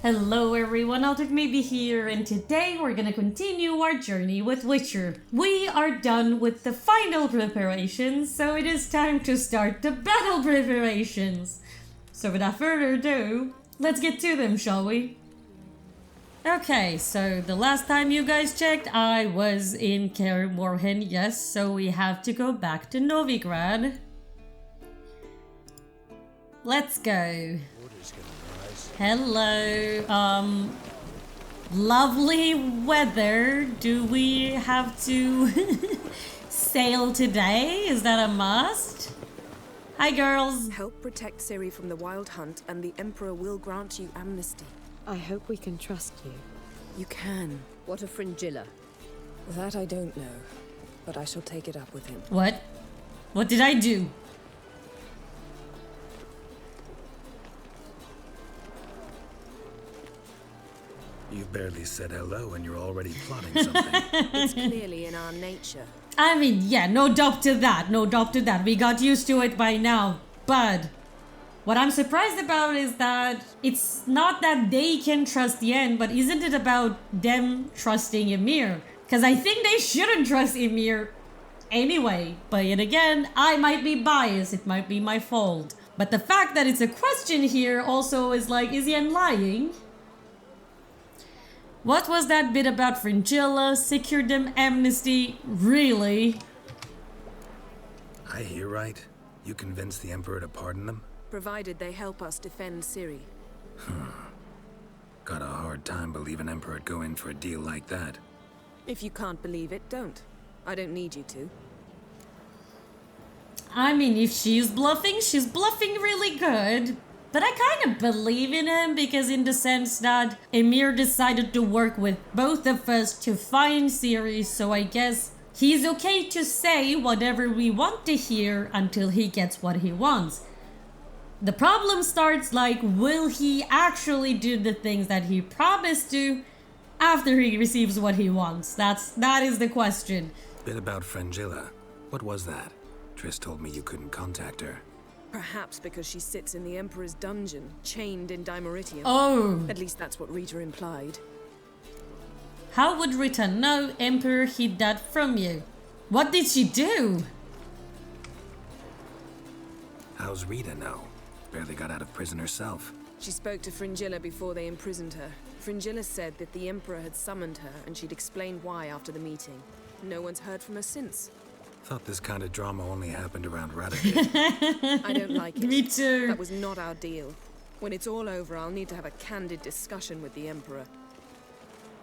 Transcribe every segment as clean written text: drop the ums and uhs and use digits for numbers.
Hello everyone, Alteredmaybe here, and today we're gonna continue our journey with Witcher. We are done with the final preparations, so it is time to start the battle preparations. So without further ado, let's get to them, shall we? Okay, so the last time you guys checked, I was in Kaer Morhen, yes, so we have to go back to Novigrad. Let's go. Hello, lovely weather. Do we have to sail today? Is that a must? Hi girls. Help protect Ciri from the wild hunt and the Emperor will grant you amnesty. I hope we can trust you. You can. What of Fringilla? That I don't know, but I shall take it up with him. What? What did I do? You've barely said hello and you're already plotting something. It's clearly in our nature. I mean, yeah, no doubt to that, no doubt to that. We got used to it by now, but what I'm surprised about is that it's not that they can trust Yen, but isn't it about them trusting Emhyr? Because I think they shouldn't trust Emhyr anyway. But yet again, I might be biased, it might be my fault. But the fact that it's a question here also is like, is Yen lying? What was that bit about Fringilla? Secured them amnesty? Really? I hear right. You convinced the Emperor to pardon them? Provided they help us defend Ciri. Got a hard time believing Emperor'd go in for a deal like that. If you can't believe it, don't. I don't need you to. I mean, if she's bluffing really good. But I kind of believe in him because in the sense that Emhyr decided to work with both of us to find Ciri, so I guess he's okay to say whatever we want to hear until he gets what he wants. The problem starts like, will he actually do the things that he promised to after he receives what he wants? That is the question. Bit about Fringilla. What was that? Triss told me you couldn't contact her. Perhaps because she sits in the Emperor's dungeon, chained in Dimeritium. Oh. At least that's what Rita implied. How would Rita know Emperor hid that from you? What did she do? How's Rita know? Barely got out of prison herself. She spoke to Fringilla before they imprisoned her. Fringilla said that the Emperor had summoned her and she'd explained why after the meeting. No one's heard from her since. Thought this kind of drama only happened around Radovid. I don't like it. Me too. That was not our deal. When it's all over, I'll need to have a candid discussion with the Emperor.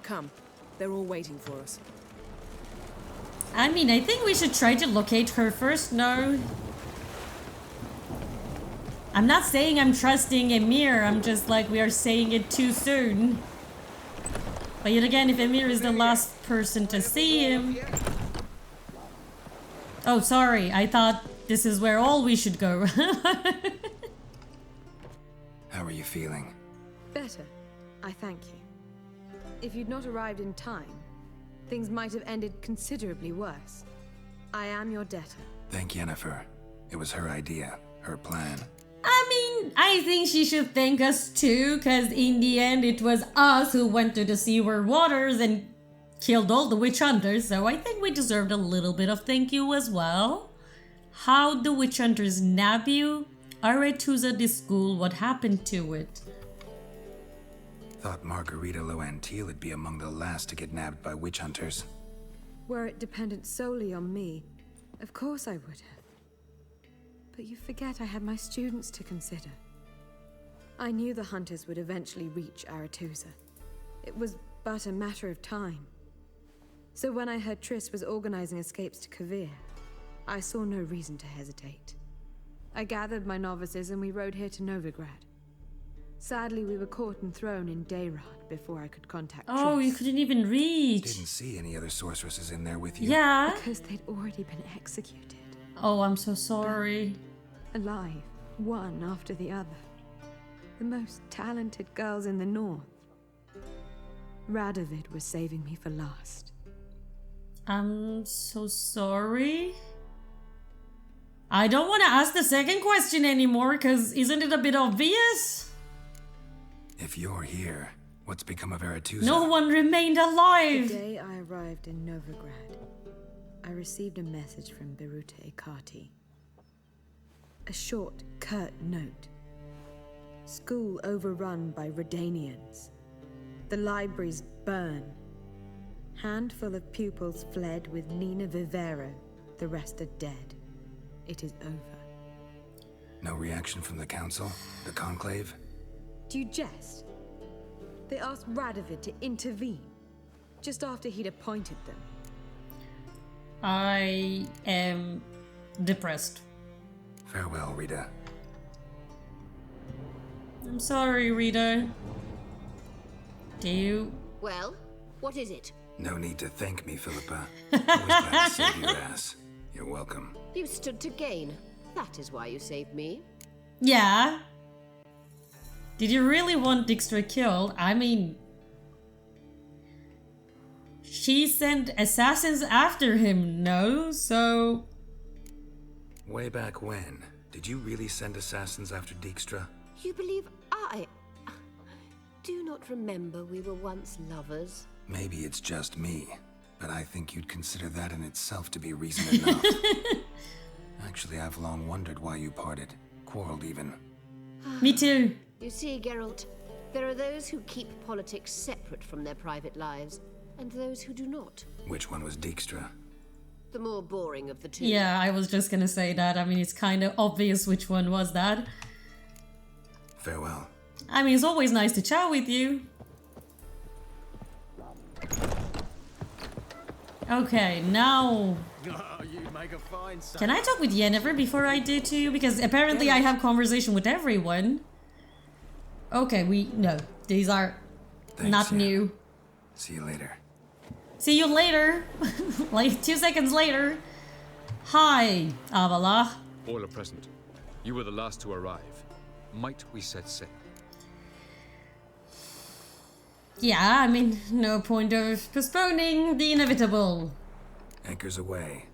Come, they're all waiting for us. I mean, I think we should try to locate her first, no? I'm not saying I'm trusting Emhyr, I'm just like, we are saying it too soon. But yet again, if Emhyr is the last person to see him... Oh, sorry, I thought this is where all we should go. How are you feeling? Better, I thank you. If you'd not arrived in time, things might have ended considerably worse. I am your debtor. Thank Yennefer. It was her idea, her plan. I mean, I think she should thank us too, because in the end it was us who went to the seaward waters and killed all the witch hunters, so I think we deserved a little bit of thank you as well. How'd the witch hunters nab you? Aretusa the school, what happened to it? Thought Margarita Loantil would be among the last to get nabbed by witch hunters. Were it dependent solely on me, of course I would have. But you forget I had my students to consider. I knew the hunters would eventually reach Aretusa. It was but a matter of time. So when I heard Triss was organizing escapes to Kovir, I saw no reason to hesitate. I gathered my novices and we rode here to Novigrad. Sadly, we were caught and thrown in Dayrad before I could contact Triss. Oh, you couldn't even reach. Didn't see any other sorceresses in there with you. Yeah. Because they'd already been executed. Oh, I'm so sorry. Alive, one after the other. The most talented girls in the north. Radovid was saving me for last. I'm so sorry. I don't want to ask the second question anymore, because isn't it a bit obvious? If you're here, what's become of Aretusa? No one remained The alive! day I arrived in Novigrad, I received a message from Beruta Ekati. A short, curt note. School overrun by Redanians. The libraries burn. Handful of pupils fled with Nina Vivero. The rest are dead. It is over. No reaction from the council? The conclave? Do you jest? They asked Radovid to intervene, just after he'd appointed them. I am depressed. Farewell, Rita. I'm sorry, Rita. Do you? Well, what is it? No need to thank me, Philippa. I was glad to save your ass. You're welcome. You stood to gain. That is why you saved me. Yeah. Did you really want Dijkstra killed? I mean... She sent assassins after him, no? So... Way back when, did you really send assassins after Dijkstra? You believe I do not remember we were once lovers? Maybe it's just me, but I think you'd consider that in itself to be reason enough. Actually, I've long wondered why you parted. Quarreled even. Me too. You see, Geralt, there are those who keep politics separate from their private lives, and those who do not. Which one was Dijkstra? The more boring of the two. Yeah, I was just gonna say that. I mean, it's kind of obvious which one was that. Farewell. I mean, it's always nice to chat with you. Okay, now... Can I talk with Yennefer before I do too? Because apparently I have conversation with everyone. Okay, no. These are Thanks, not Yen. new. See you later. See you later. Like 2 seconds later. Hi, Avala. All are present. You were the last to arrive. Might we set sail? Yeah, I mean, no point of postponing the inevitable. Anchors away.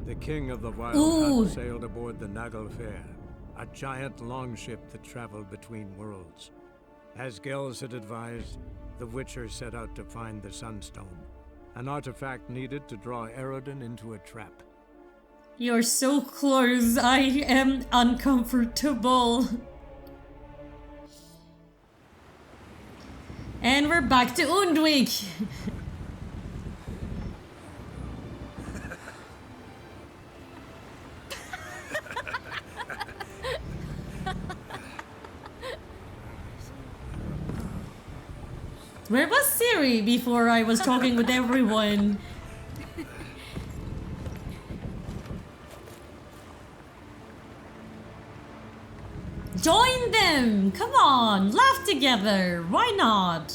The king of the Wild Ooh. Hunt sailed aboard the Naval, a giant longship that traveled between worlds. As Gels had advised, the Witcher set out to find the Sunstone, an artifact needed to draw Eredin into a trap. You're so close. I am uncomfortable. And we're back to Undwik. Where was Siri before I was talking with everyone? Join them! Come on, laugh together. Why not?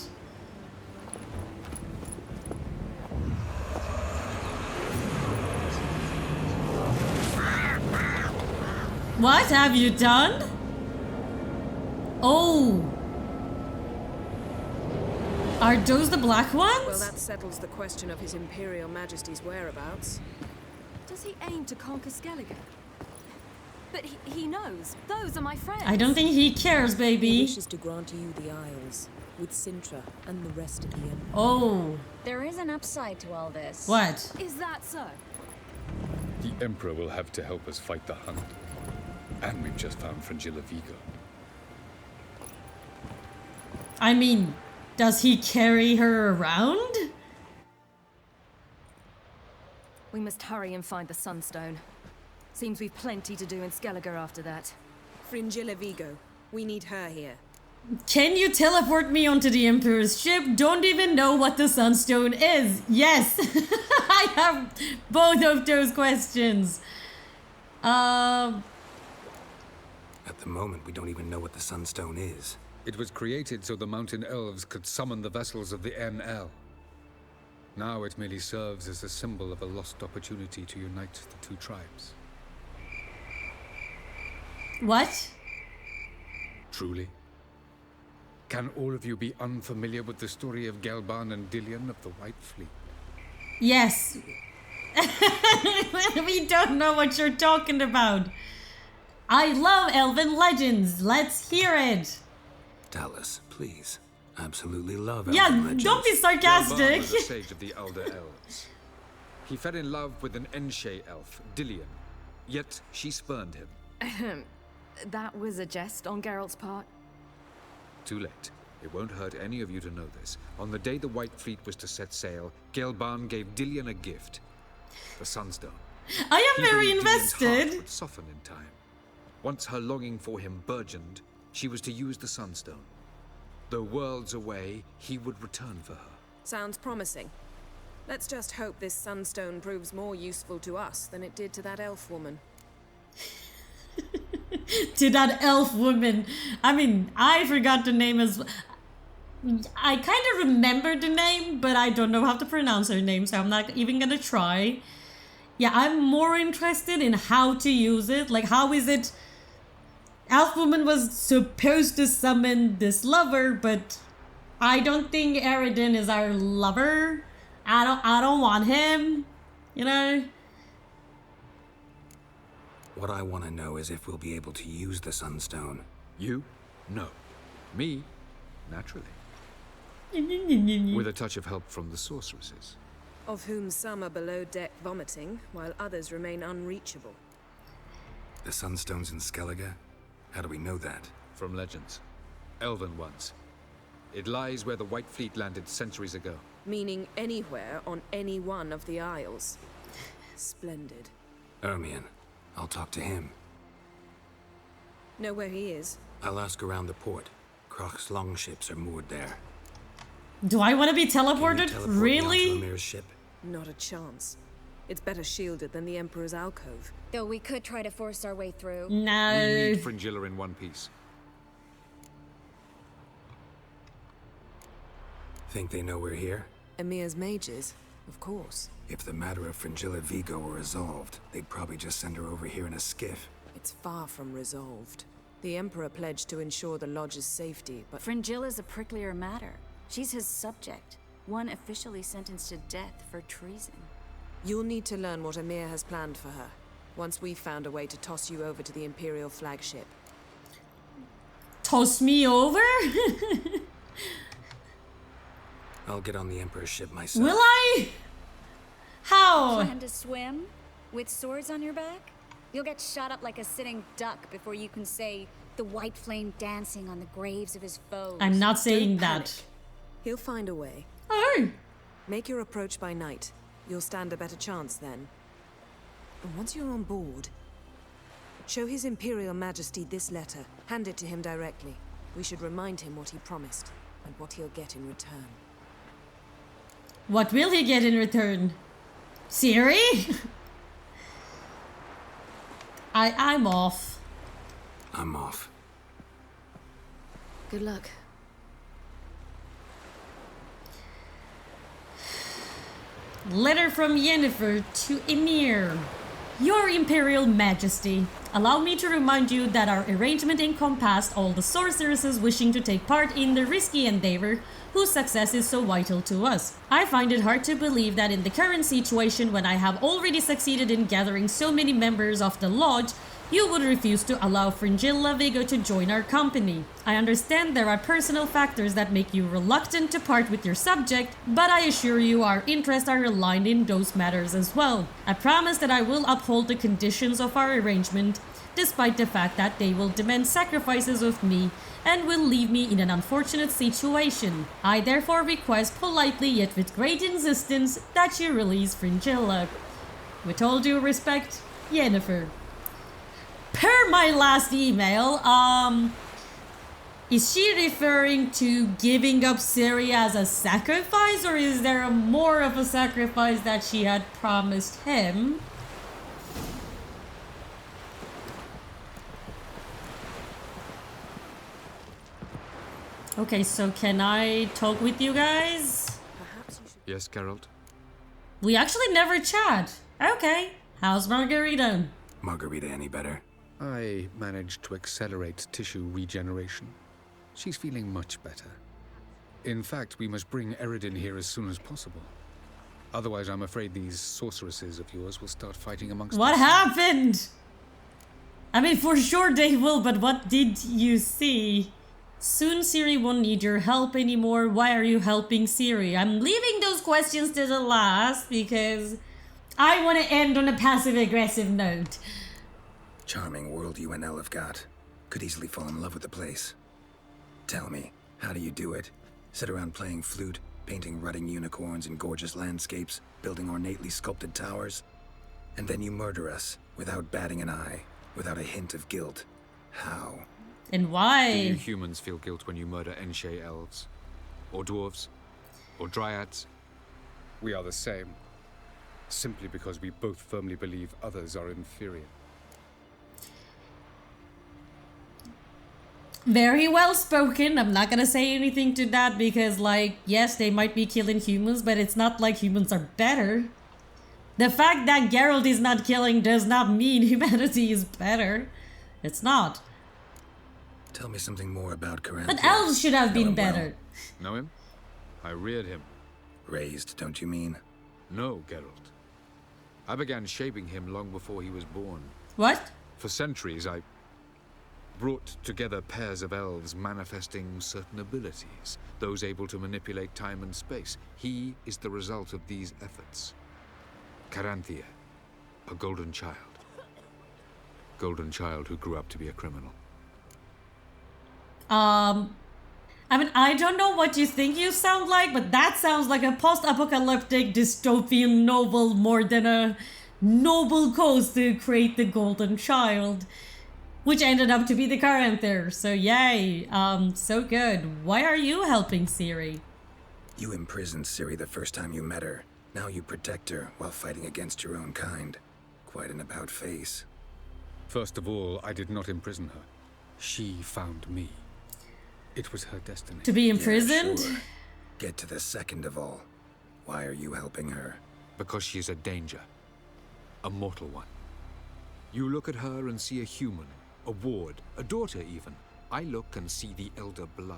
What have you done? Oh. Are those the black ones? Well, that settles the question of His Imperial Majesty's whereabouts. Does he aim to conquer Skellige? But he knows. Those are my friends. I don't think he cares, He baby. wishes to grant you the Isles, with Sintra and the rest of the Empire. Oh. There is an upside to all this. What? Is that so? The Emperor will have to help us fight the Hunt. And we've just found Fringilla Vigo. I mean, does he carry her around? We must hurry and find the Sunstone. Seems we've plenty to do in Skellige after that. Fringilla Vigo. We need her here. Can you teleport me onto the Emperor's ship? Don't even know what the Sunstone is. Yes, I have both of those questions. At the moment, we don't even know what the Sunstone is. It was created so the mountain elves could summon the vessels of the NL. Now it merely serves as a symbol of a lost opportunity to unite the two tribes. What? Truly? Can all of you be unfamiliar with the story of Gelban and Dillion of the White Fleet? Yes. We don't know what you're talking about. I love elven legends. Let's hear it. Tell us, please. Absolutely love Yeah, elven legends. don't be Gelban sarcastic. was a sage of the Elder Elves. He fell in love with an Enshe elf, Dillion. Yet she spurned him. That was a jest on Geralt's part. Too late. It won't hurt any of you to know this. On the day the White Fleet was to set sail, Gelban gave Dillion a gift. The Sunstone. I am He very believed Dillion's heart invested. would soften in time. Once her longing for him burgeoned, she was to use the Sunstone. Though worlds away, he would return for her. Sounds promising. Let's just hope this Sunstone proves more useful to us than it did to that elf woman. To that elf woman. I mean, I forgot the name as... I kind of remember the name, but I don't know how to pronounce her name, so I'm not even gonna try. Yeah, I'm more interested in how to use it. Like, how is it... Elf woman was supposed to summon this lover, but I don't think Eridan is our lover. I don't want him, you know? What I want to know is if we'll be able to use the Sunstone. You? No. Me? Naturally. With a touch of help from the Sorceresses. Of whom some are below deck vomiting, while others remain unreachable. The Sunstone's in Skellige? How do we know that? From legends. Elven ones. It lies where the White Fleet landed centuries ago. Meaning anywhere on any one of the Isles. Splendid. Ermion. I'll talk to him. Know where he is? I'll ask around the port. Crach's longships are moored there. Do I want to be Can you teleported? teleport me Really? onto Emhyr's ship? Not a chance. It's better shielded than the Emperor's alcove. Though we could try to force our way through. No. We need Fringilla in one piece. Think they know we're here? Emhyr's mages, of course. If the matter of Fringilla Vigo were resolved, they'd probably just send her over here in a skiff. It's far from resolved. The Emperor pledged to ensure the Lodge's safety, but Fringilla's a pricklier matter. She's his subject, one officially sentenced to death for treason. you'll need to learn what Emhyr has planned for her, once we've found a way to toss you over to the Imperial flagship. Toss me over? I'll get on the Emperor's ship myself. Will I? How? Plan to swim? With swords on your back? You'll get shot up like a sitting duck before you can say the white flame dancing on the graves of his foes. I'm not saying Don't that. panic. He'll find a way. Oh. Make your approach by night. You'll stand a better chance then. And once you're on board, show His Imperial Majesty this letter. Hand it to him directly. We should remind him what he promised, and what he'll get in return. What will he get in return? Siri? I'm off. I'm off. Good luck. Letter from Yennefer to Emhyr. Your Imperial Majesty, allow me to remind you that our arrangement encompassed all the sorceresses wishing to take part in the risky endeavor whose success is so vital to us. I find it hard to believe that in the current situation, when I have already succeeded in gathering so many members of the Lodge, you would refuse to allow Fringilla Vigo to join our company. I understand there are personal factors that make you reluctant to part with your subject, but I assure you our interests are aligned in those matters as well. I promise that I will uphold the conditions of our arrangement, despite the fact that they will demand sacrifices of me and will leave me in an unfortunate situation. I therefore request politely yet with great insistence that you release Fringilla. With all due respect, Yennefer. Per my last email, is she referring to giving up Syria as a sacrifice, or is there a more of a sacrifice that she had promised him? Okay, so can I talk with you guys? Perhaps you should... Yes, Geralt? We actually never chat. Okay, how's Margarita? Margarita any better? I managed to accelerate tissue regeneration. She's feeling much better. In fact, we must bring Eredin here as soon as possible. Otherwise, I'm afraid these sorceresses of yours will start fighting amongst What us. happened? I mean, for sure they will, but what did you see? Soon Ciri won't need your help anymore. Why are you helping Ciri? I'm leaving those questions to the last because I want to end on a passive-aggressive note. Charming world you and Elle have got. Could easily fall in love with the place. Tell me, how do you do it? Sit around playing flute, painting rutting unicorns in gorgeous landscapes, building ornately sculpted towers? And then you murder us, without batting an eye, without a hint of guilt. How? And why? Do you humans feel guilt when you murder Enshe elves? Or dwarves? Or dryads? We are the same. Simply because we both firmly believe others are inferior. Very well spoken. I'm not gonna say anything to that because, like, yes, they might be killing humans, but it's not like humans are better. The fact that Geralt is not killing does not mean humanity is better. It's not. Tell me something more about Caranthia. But elves should have Know been him well? better. Know him? I reared him. Raised, don't you mean? No, Geralt. I began shaping him long before he was born. What? For centuries, I brought together pairs of elves manifesting certain abilities, those able to manipulate time and space. He is the result of these efforts. Caranthia, a golden child. Golden child who grew up to be a criminal. I mean, I don't know what you think you sound like, but that sounds like a post-apocalyptic dystopian novel more than a noble cause to create the golden child. Which ended up to be the Caranthir, so yay, so good. Why are you helping Ciri? You imprisoned Ciri the first time you met her. Now you protect her while fighting against your own kind. Quite an about-face. First of all, I did not imprison her. She found me. It was her destiny. To be imprisoned? Yeah, sure. Get to the second of all. Why are you helping her? Because she is a danger. A mortal one. You look at her and see a human, a ward, a daughter even. I look and see the Elder Blood.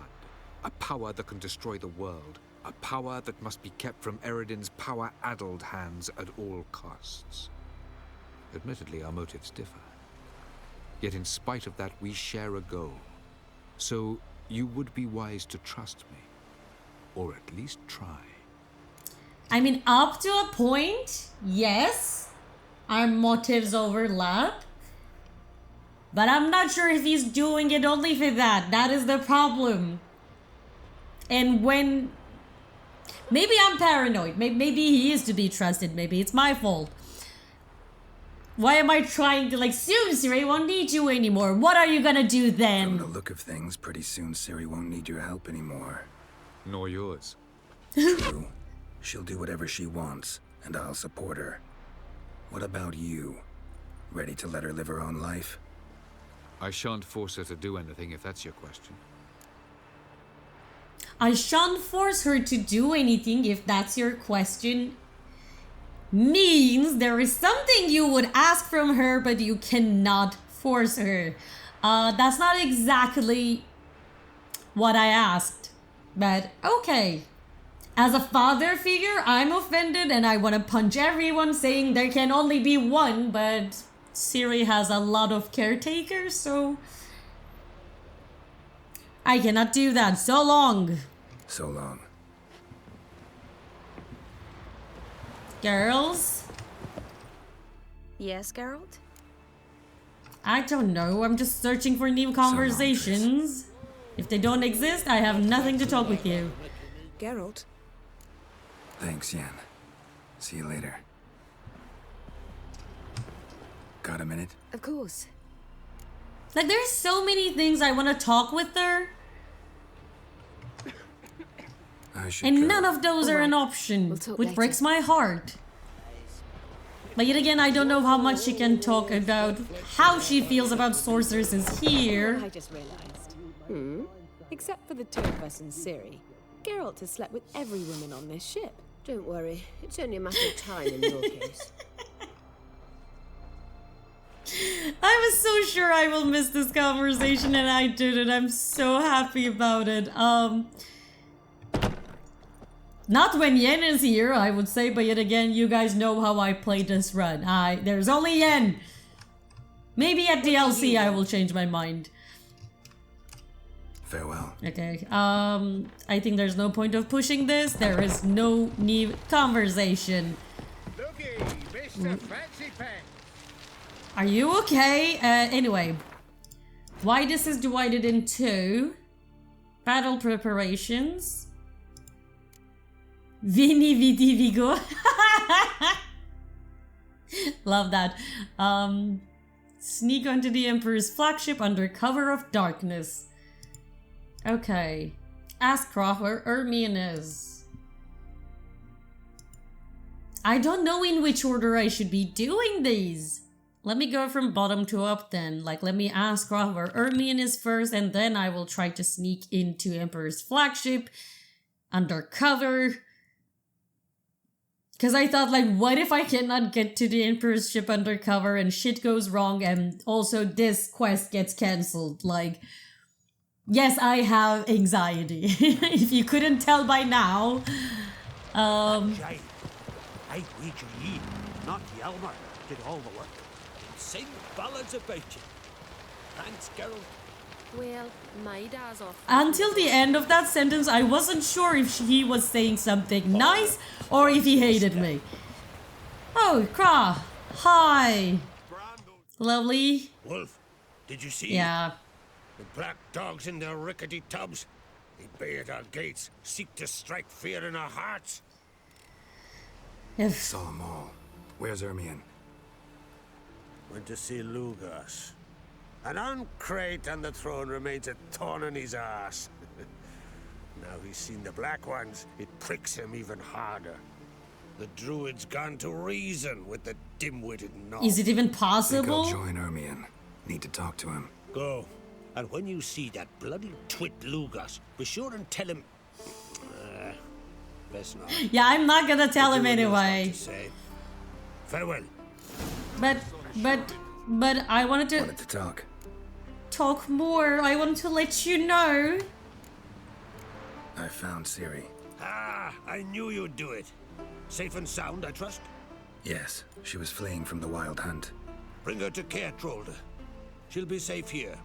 A power that can destroy the world. A power that must be kept from Eredin's power-addled hands at all costs. Admittedly, our motives differ. Yet in spite of that, we share a goal. So, you would be wise to trust me. Or at least try. I mean, up to a point, yes. Our motives overlap. But I'm not sure if he's doing it only for that. That is the problem. And when... Maybe I'm paranoid. Maybe he is to be trusted. Maybe it's my fault. Why am I trying to, like, soon Ciri won't need you anymore. What are you gonna do then? From the look of things, pretty soon Ciri won't need your help anymore. Nor yours. True. She'll do whatever she wants, and I'll support her. What about you? Ready to let her live her own life? I shan't force her to do anything if that's your question. I shan't force her to do anything if that's your question. Means there is something you would ask from her, but you cannot force her. That's not exactly what I asked, but okay. As a father figure, I'm offended and I want to punch everyone saying there can only be one, but Ciri has a lot of caretakers, so I cannot do that. So long. So long. Girls? Yes, Geralt? I don't know. I'm just searching for new conversations. If they don't exist, I have nothing to talk with you. Geralt? Thanks, Yen. See you later. Got a minute? Of course. Like, there's so many things I want to talk with her, I should and go. none of those are an option, We'll talk which later. breaks my heart. But yet again, I don't know how much she can talk about how she feels about sorceresses here. I just realized. Except for the two of us and Ciri, Geralt has slept with every woman on this ship. Don't worry, it's only a matter of time in your case. I was so sure I will miss this conversation and I didn't. I'm so happy about it. Not when Yen is here, I would say, but yet again, you guys know how I play this run. There's only Yen. Maybe at DLC I will change my mind. Farewell. Okay, I think there's no point of pushing this. There is no need conversation. Looky, Mr. Fancy Pants. Are you okay? Anyway. Why this is divided in two. Battle preparations. Vini Vidi Vigo. Love that. Sneak onto the Emperor's flagship under cover of darkness. Okay. Ask Crach where Ermion is. I don't know in which order I should be doing these. Let me go from bottom to up then. Like, let me ask Crach where Ermion is first, and then I will try to sneak into Emperor's flagship under cover. Because I thought, like, what if I cannot get to the Emperor's ship undercover and shit goes wrong and also this quest gets cancelled? Like, yes, I have anxiety. If you couldn't tell by now. I wager ye, not Hjalmar, did all the work. Sing ballads about you. Thanks, Geralt. Well, my dad's off. Until the end of that sentence, I wasn't sure if he was saying something nice or if he hated me. Oh, Crach. Hi. Lovely. Wolf, did you see? Yeah. The black dogs in their rickety tubs. They bay at our gates, seek to strike fear in our hearts. Saw them all. Where's Ermion? Went to see Lugas. And on Crach on the throne remains a thorn in his ass. Now he's seen the Black Ones, it pricks him even harder. The druid's gone to reason with the dim-witted knob. Is it even possible? Go join Ermion. Need to talk to him. Go. And when you see that bloody twit Lugas, be sure and tell him... best not. Yeah, I'm not gonna tell him anyway. Farewell. But I wanted to talk more. I wanted to let you know. I found Ciri. Ah, I knew you'd do it. Safe and sound, I trust? Yes, she was fleeing from the Wild Hunt. Bring her to Kertrolde. She'll be safe here.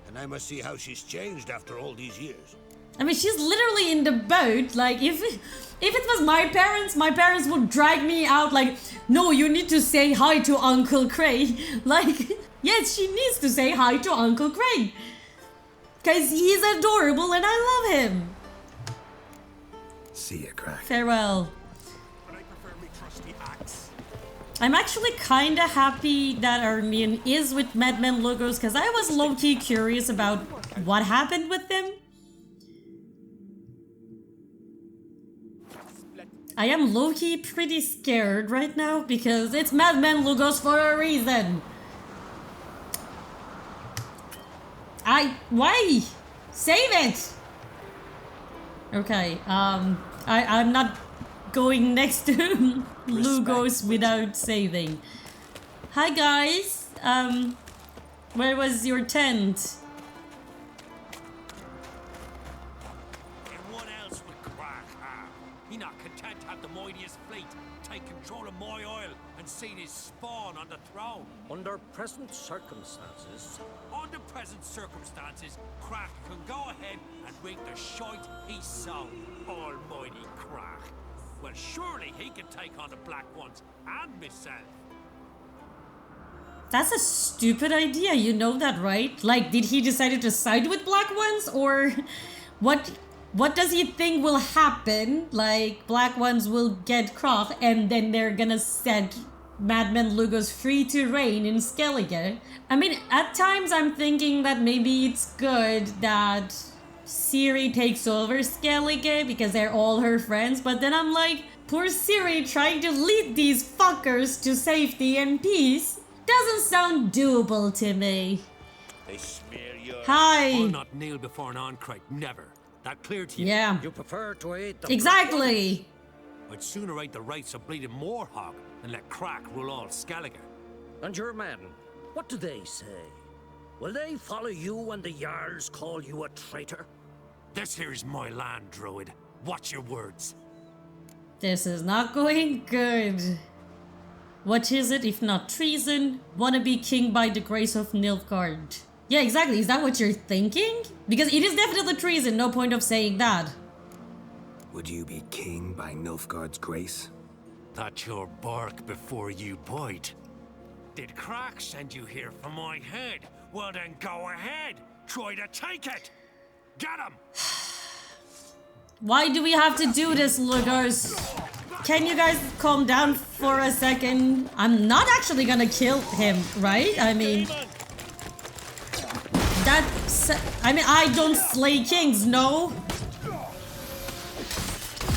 And I must see how she's changed after all these years. I mean, she's literally in the boat. Like, if it was my parents would drag me out like, no, you need to say hi to Uncle Crach. Like, yes, she needs to say hi to Uncle Crach. Because he's adorable and I love him. See ya, Crach. Farewell. I'm actually kind of happy that Ermion is with Madman Logos because I was low-key curious about what happened with them. I am low-key pretty scared right now because it's Madman Logos for a reason. Why? Save it! Okay, I'm not going next to Lugos without saving. Hi guys, where was your tent? And what else would Crach have? He not content to have the mightiest fleet take control of my oil and seen his spawn on the throne. Under present circumstances, Crach can go ahead and rig the shite he sown. Almighty Crach. Well, surely he can take on the Black Ones and myself. That's a stupid idea, you know that, right? Like, did he decide to side with Black Ones? Or what does he think will happen? Like, Black Ones will get Crach and then they're gonna set Madman Lugos free to reign in Skellige. I mean, at times I'm thinking that maybe it's good that Ciri takes over Skellige because they're all her friends, but then I'm like, poor Ciri trying to lead these fuckers to safety and peace doesn't sound doable to me. They smear you. Hi. I'll not kneel before an Crach, never. That clear to you? Yeah. you prefer to aid the Exactly. I'd sooner aid the rights of bleeding Moorhog than let Crach rule all Skellige. And your men, What do they say? Will they follow you when the Jarls call you a traitor? This here's my land, Druid. Watch your words. This is not going good. What is it if not treason? Wanna be king by the grace of Nilfgaard. Yeah, exactly. Is that what you're thinking? Because it is definitely treason, no point of saying that. Would you be king by Nilfgaard's grace? That's your bark before you bite. Did Crach send you here for my head? Well then go ahead. Try to take it. Get him! Why do we have to do this, Lugos? Can you guys calm down for a second? I'm not actually gonna kill him, right? I mean... I don't slay kings, no?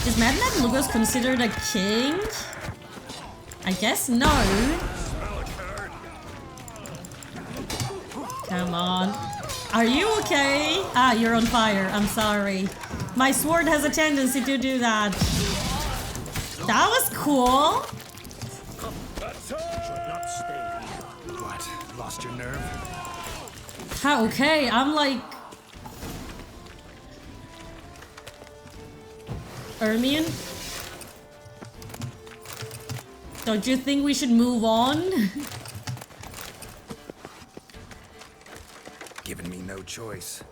Is Madman Lugos considered a king? I guess no. Come on. Are you okay? Ah, you're on fire. I'm sorry. My sword has a tendency to do that. That was cool. What? Lost your nerve? Okay, I'm like... Ermion? Don't you think we should move on? Given me no choice.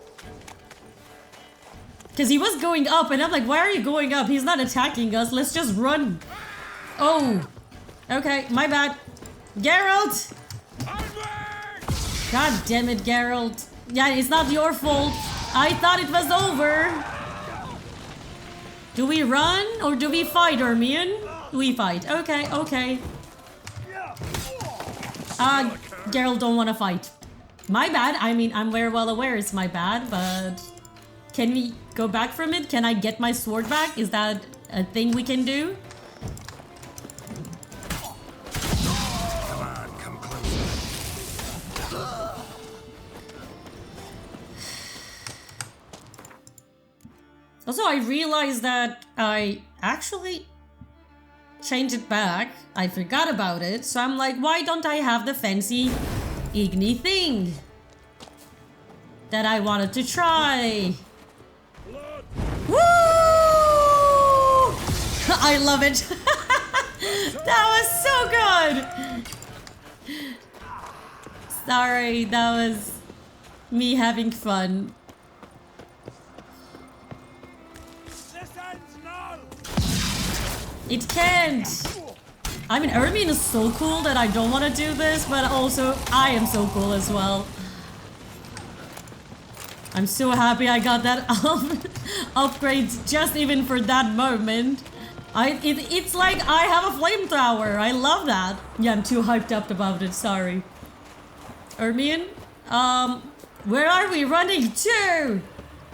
Because he was going up and I'm like, why are you going up? He's not attacking us. Let's just run. Oh. Okay, my bad. Geralt! God damn it, Geralt. Yeah, it's not your fault. I thought it was over. Do we run or do we fight, Ermion? We fight. Okay, okay. Geralt don't want to fight. My bad. I mean, I'm very well aware it's my bad, but... Can we go back from it? Can I get my sword back? Is that a thing we can do? Come on, come closer. Also, I realized that I actually changed it back. I forgot about it, so I'm like, why don't I have the fancy Igni thing that I wanted to try? Woo! I love it. That was so good. Sorry, that was me having fun. It can't. I mean, Ermion is so cool that I don't want to do this, but also I am so cool as well. I'm so happy I got that upgrade just even for that moment. It's like I have a flamethrower. I love that. Yeah, I'm too hyped up about it. Sorry. Ermion, where are we running to?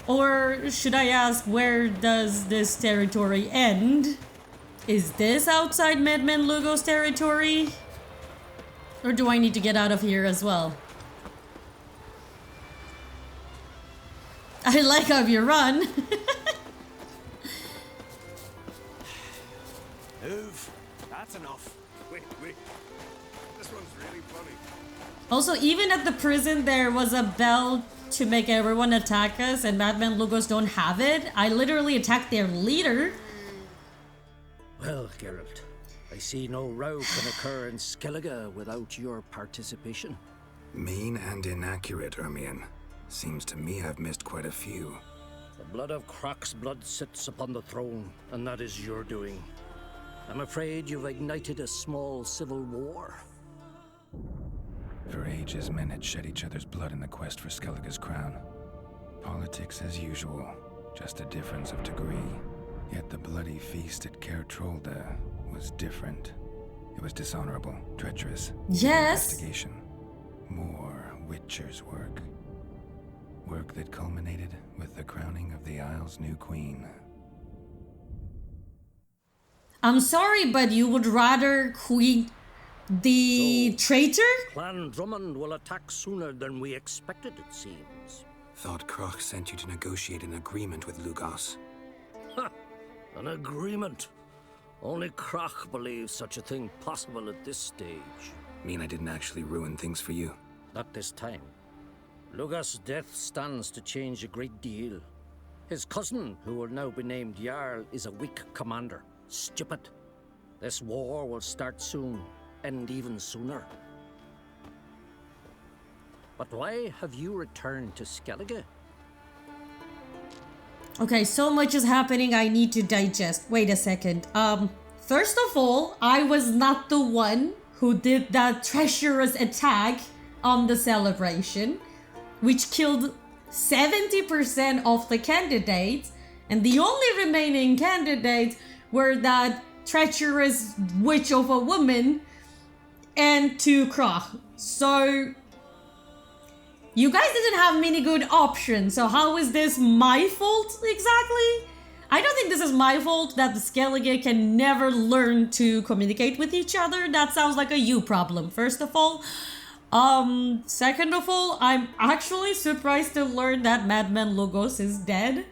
Or should I ask, where does this territory end? Is this outside Madman Lugos territory? Or do I need to get out of here as well? I like how you run. Move. That's enough. Wait. This one's really funny. Also, even at the prison, there was a bell to make everyone attack us, and Madman Lugos don't have it. I literally attacked their leader. Well, Geralt, I see no row can occur in Skellige without your participation. Mean and inaccurate, Ermion. Seems to me I've missed quite a few. The blood of Crach's blood sits upon the throne, and that is your doing. I'm afraid you've ignited a small civil war. For ages, men had shed each other's blood in the quest for Skellige's crown. Politics as usual, just a difference of degree. Yet the bloody feast at Caer Trolda was different. It was dishonorable, treacherous. Yes. Investigation. More Witcher's work. Work that culminated with the crowning of the Isle's new queen. I'm sorry, but you would rather queen the traitor? Clan Drummond will attack sooner than we expected, it seems. Thought Crach sent you to negotiate an agreement with Lugos. Ha! An agreement? Only Crach believes such a thing possible at this stage. Mean I didn't actually ruin things for you? Not this time. Lugas' death stands to change a great deal. His cousin, who will now be named Jarl, is a weak commander. Stupid. This war will start soon, end even sooner. But why have you returned to Skellige? Okay, so much is happening I need to digest. Wait a second. First of all, I was not the one who did that treacherous attack on the celebration, which killed 70% of the candidates, and the only remaining candidates were that treacherous witch of a woman and 2 Crach. So you guys didn't have many good options, so how is this my fault exactly? I don't think this is my fault that the Skellige can never learn to communicate with each other. That sounds like a you problem, first of all. Second of all, I'm actually surprised to learn that Madman Logos is dead.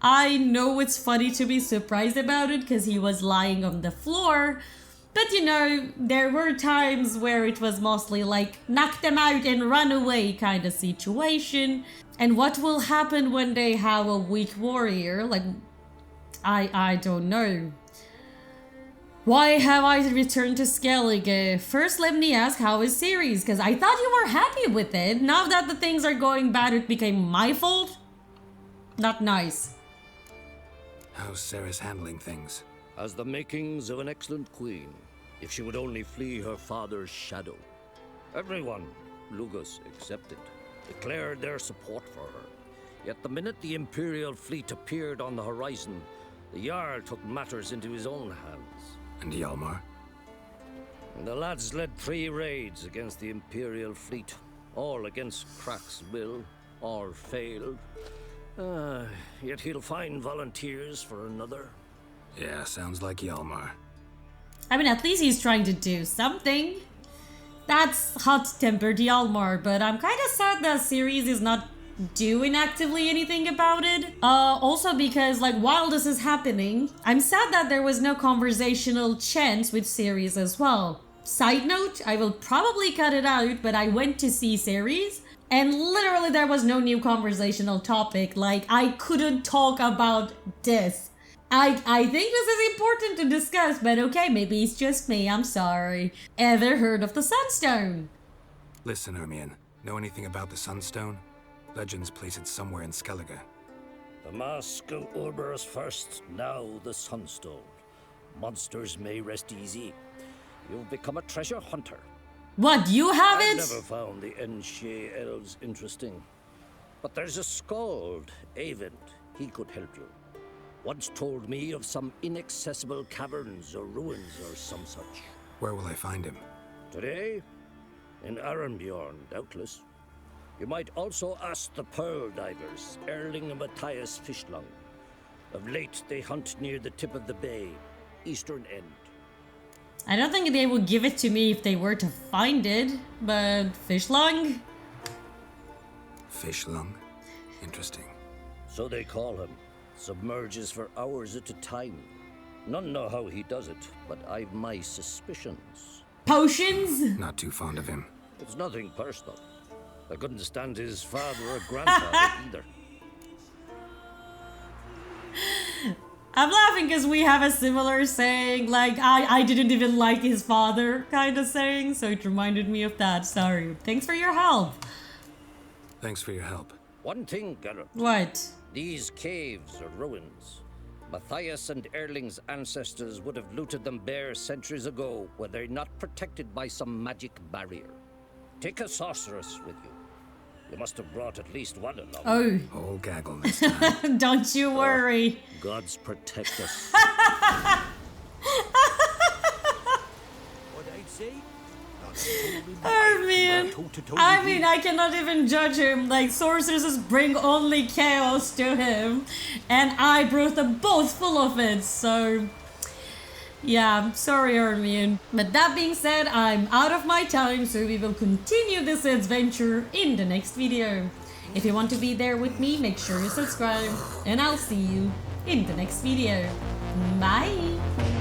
I know it's funny to be surprised about it because he was lying on the floor. But you know, there were times where it was mostly like knock them out and run away kind of situation. And what will happen when they have a weak warrior? Like, I don't know. Why have I returned to Skellige? First, let me ask, how is Ceres? Because I thought you were happy with it. Now that the things are going bad, it became my fault? Not nice. How's Ceres handling things? Has the makings of an excellent queen, if she would only flee her father's shadow. Everyone, Lugas excepted, declared their support for her. Yet the minute the Imperial fleet appeared on the horizon, the Jarl took matters into his own hands. And Hjalmar? The lads led 3 raids against the Imperial fleet, all against Crach's will, all failed. Yet he'll find volunteers for another. Yeah, sounds like Hjalmar. I mean, at least he's trying to do something. That's hot-tempered Hjalmar, but I'm kind of sad that Ceres is not doing actively anything about it. Also because, like, while this is happening, I'm sad that there was no conversational chance with Ceres as well. Side note, I will probably cut it out, but I went to see Ceres, and literally there was no new conversational topic. Like, I couldn't talk about this. I think this is important to discuss, but okay, maybe it's just me, I'm sorry. Ever heard of the Sunstone? Listen, Ermion, know anything about the Sunstone? Legends place it somewhere in Skellige. The mask of Urberus first, now the Sunstone. Monsters may rest easy. You've become a treasure hunter. What, you have it? I've never found the Enshe elves interesting. But there's a skald, ELVEN. He could help you. Once told me of some inaccessible caverns or ruins or some such. Where will I find him? Today? In Ermion, doubtless. You might also ask the pearl divers, Erling and Matthias Fishlung. Of late, they hunt near the tip of the bay, eastern end. I don't think they would give it to me if they were to find it, but Fishlung? Fishlung? Interesting. So they call him. Submerges for hours at a time. None know how he does it, but I've my suspicions. Potions? Not too fond of him. It's nothing personal. I couldn't stand his father or grandfather either. I'm laughing because we have a similar saying, like, I didn't even like his father kind of saying, so it reminded me of that. Sorry. Thanks for your help. Thanks for your help. One thing, Geralt. What? These caves are ruins. Matthias and Erling's ancestors would have looted them bare centuries ago were they not protected by some magic barrier. Take a sorceress with you. You must have brought at least one along. Oh. Oh, gaggle this time. Don't you worry. Gods protect us. What I'd say? Ermion, I mean, I cannot even judge him. Like, sorceresses bring only chaos to him, and I brought them both full of it, so yeah, sorry Ermion. But that being said, I'm out of my time, so we will continue this adventure in the next video. If you want to be there with me, make sure you subscribe, and I'll see you in the next video. Bye!